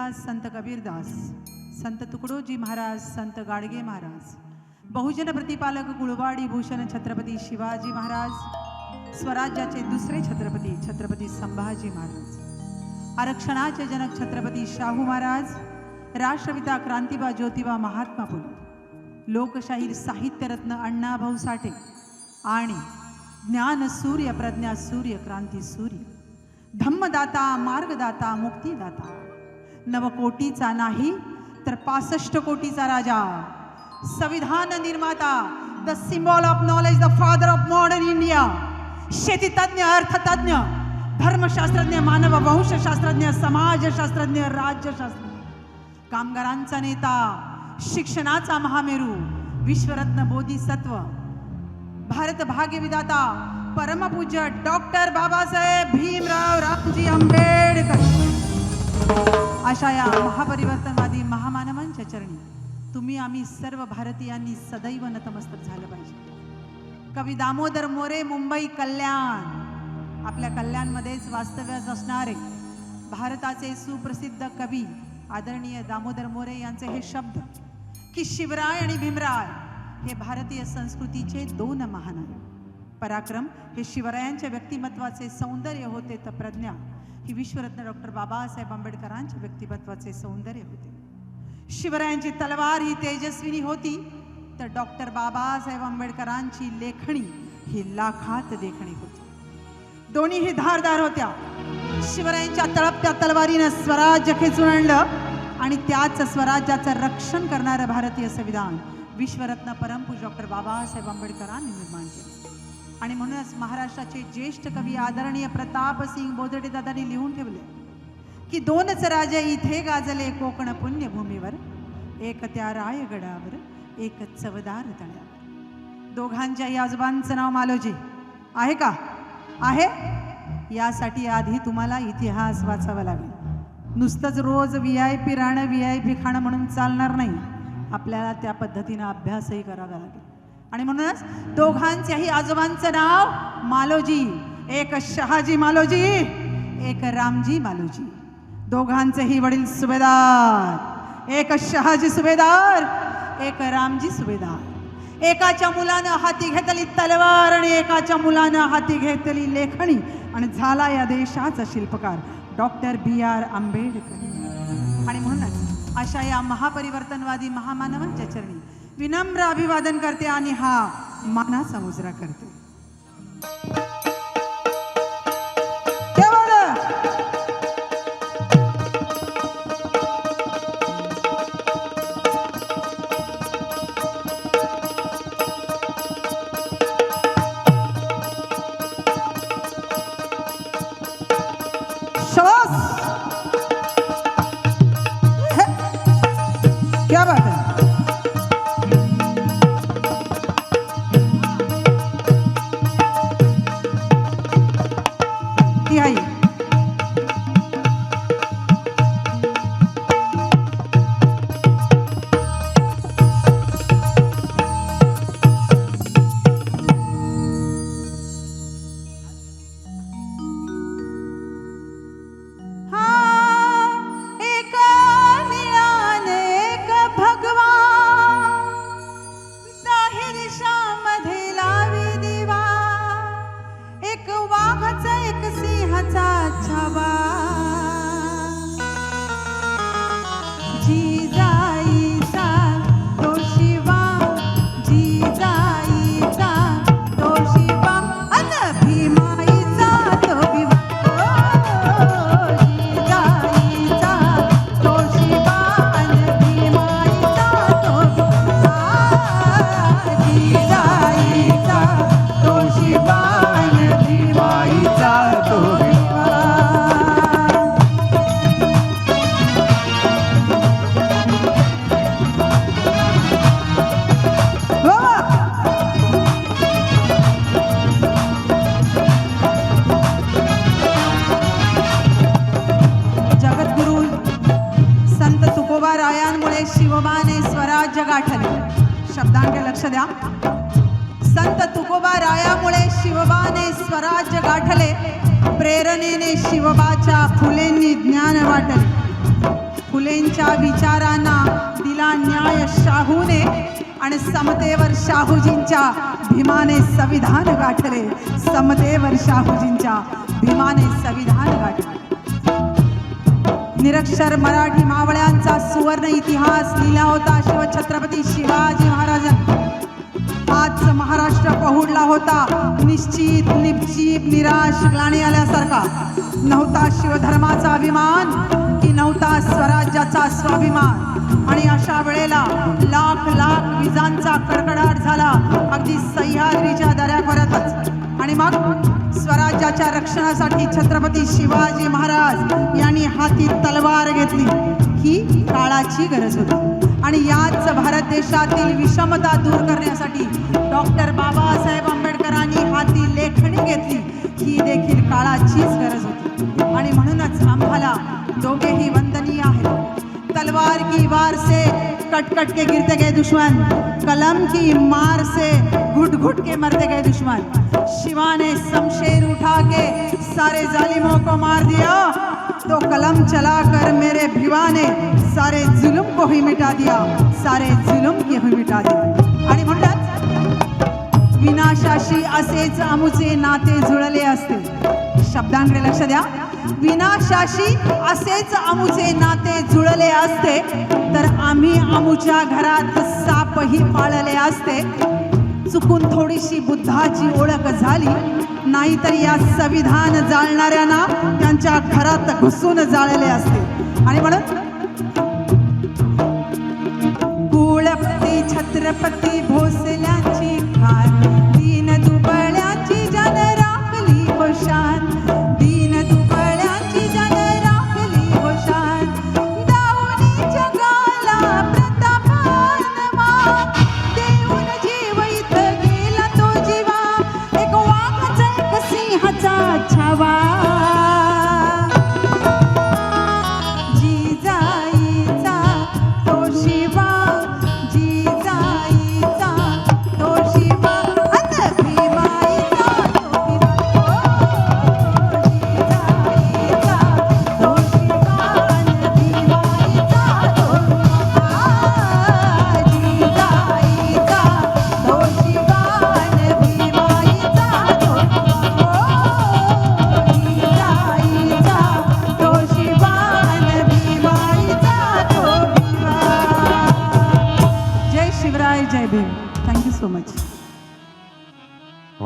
तुलसीदास, संत कबीरदास, संत तुकडोजी महाराज, संत गाडगे महाराज, बहुजन प्रतिपालक गुळवाडी भूषण छत्रपती शिवाजी महाराज, स्वराज्याचे दुसरे छत्रपती छत्रपती संभाजी महाराज, आरक्षणाचे जनक छत्रपती शाहू महाराज, राष्ट्रपिता क्रांतिबा ज्योतिबा महात्मा फुले, लोकशाहीर साहित्यरत्न अण्णाभाऊ साठे आणि ज्ञान सूर्य, प्रज्ञा सूर्य, क्रांती सूर्य, धम्मदाता, मार्गदाता, मुक्तीदाता, नवकोटीचा नाही तर 65 कोटीचा राजा, संविधान निर्माता, the symbol of knowledge, the father of modern India, शेतीतज्ञ, अर्थतज्ञ, धर्मशास्त्रज्ञ, मानव वंशशास्त्रज्ञ, समाजशास्त्रज्ञ, राज्यशास्त्रज्ञ, कामगारांचा नेता, शिक्षणाचा महामेरू, विश्वरत्न बोधिसत्व, भारत भाग्य विधाता, परमपूज्य डॉक्टर बाबासाहेब भीमराव रामजी आंबेडकर, अशा या महापरिवर्तनवादी महामानवांच्या चरणी तुम्ही आम्ही सर्व भारतीयांनी सदैव नतमस्तक झालं पाहिजे. कवी दामोदर मोरे, मुंबई कल्याण, आपल्या कल्याणमध्येच वास्तव्यास असणारे भारताचे सुप्रसिद्ध कवी आदरणीय दामोदर मोरे यांचे हे शब्द की शिवराय आणि भीमराय हे भारतीय संस्कृतीचे दोन महान आहे. पराक्रम हे शिवरायांच्या व्यक्तिमत्वाचे सौंदर्य होते, तर प्रज्ञा ही विश्वरत्न डॉक्टर बाबासाहेब आंबेडकरांच्या व्यक्तिमत्वाचे सौंदर्य होते. शिवरायांची तलवार ही तेजस्विनी होती, तर डॉक्टर बाबासाहेब आंबेडकरांची लेखणी ही लाखात देखणी होती. दोन्ही ही धारदार होत्या. शिवरायांच्या तळपत्या तलवारीनं स्वराज्य खेचून आणलं आणि त्याच स्वराज्याचं रक्षण करणारं भारतीय संविधान विश्वरत्न परमपूज्य डॉक्टर बाबासाहेब आंबेडकरांनी निर्माण केले. आणि म्हणूनच महाराष्ट्राचे ज्येष्ठ कवी आदरणीय प्रतापसिंग बोधडे दादांनी लिहून ठेवले की दोनच राजे इथे गाजले कोकण पुण्यभूमीवर, एक त्या रायगडावर, एक चवदार तळ्यावर. दोघांच्याही आजोबांचं नाव मालोजी आहे का? आहे. यासाठी आधी तुम्हाला इतिहास वाचावा लागेल. नुसतंच रोज VIP राहणं, VIP खाणं म्हणून चालणार नाही. आपल्याला त्या पद्धतीनं अभ्यासही करावा लागेल. आणि म्हणूनच दोघांच्याही आजोबांचं नाव मालोजी, एक शहाजी मालोजी, एक रामजी मालोजी. दोघांचेही वडील सुभेदार, एक शहाजी सुभेदार, एक रामजी सुभेदार. एकाच्या मुलानं हाती घेतली तलवार आणि एकाच्या मुलानं हाती घेतली लेखणी आणि झाला या देशाचा शिल्पकार डॉक्टर BR आंबेडकर. आणि म्हणूनच अशा या महापरिवर्तनवादी महामानवांच्या चरणी विनम्र अभिवादन करते आणि हा मानाचा मुजरा करते. क्या बात है. शिवबाने स्वराज्य गाठले. शब्दांकडे लक्ष द्या. संत तुकोबा रायामुळे शिवबाने स्वराज्य गाठले. प्रेरणेने शिवबाच्या फुलेंनी ज्ञान वाटले. फुलेंच्या विचारांना दिला न्याय शाहूने आणि समतेवर शाहूजींच्या भीमाने संविधान गाठले. समतेवर शाहूजींच्या भीमाने संविधान गाठले. निरक्षर मराठी मावळ्यांचा सुवर्ण इतिहास लिहिला होता शिवछत्रपती शिवाजी महाराजांनी. आज महाराष्ट्र पहुडला होता निश्चित निश्चित निराश ग्लानी आल्यासारखा. नव्हता शिवधर्माचा अभिमान की नव्हता स्वराज्याचा स्वाभिमान. आणि अशा वेळेला लाख लाख विजांचा कडकडाट झाला अगदी सह्याद्रीच्या दऱ्याखोऱ्यातच. आणि मग स्वराज्याच्या रक्षणासाठी छत्रपती शिवाजी महाराज यांनी हाती तलवार घेतली. ही काळाची गरज होती. आणि याच भारत देशातील विषमता दूर करण्यासाठी डॉक्टर बाबासाहेब आंबेडकरांनी हाती लेखणी घेतली. ही देखील काळाचीच गरज होती. आणि म्हणूनच आम्हाला दोघेही वंदनीय आहेत. तलवार की वार से कट कट के गिरते गए दुश्मन, कलम की मार से घुट घुट के मरते गए दुश्मन. शिवा ने शमशेर उठा के सारे जालिमों को मार दिया, तो कलम चलाकर मेरे भिवा ने सारे जुल्म को ही मिटा दिया, सारे जुल्म को ही मिटा दिया. आणि म्हणतात विनाशाशी असेच आमुचे नाते जुळले असते. शब्दांकडे लक्ष द्या. विनाशाशी असेच आमुचे नाते जुळले असते तर आम्ही आमुच्या घरात सापही पाळले असते. चुकून थोडीशी बुद्धाची ओळख झाली नाहीतर या संविधान जाळणाऱ्यांना त्यांच्या घरात घुसून जाळले असते. आणि म्हणून कुळपती छत्रपती भोसल्यांची खान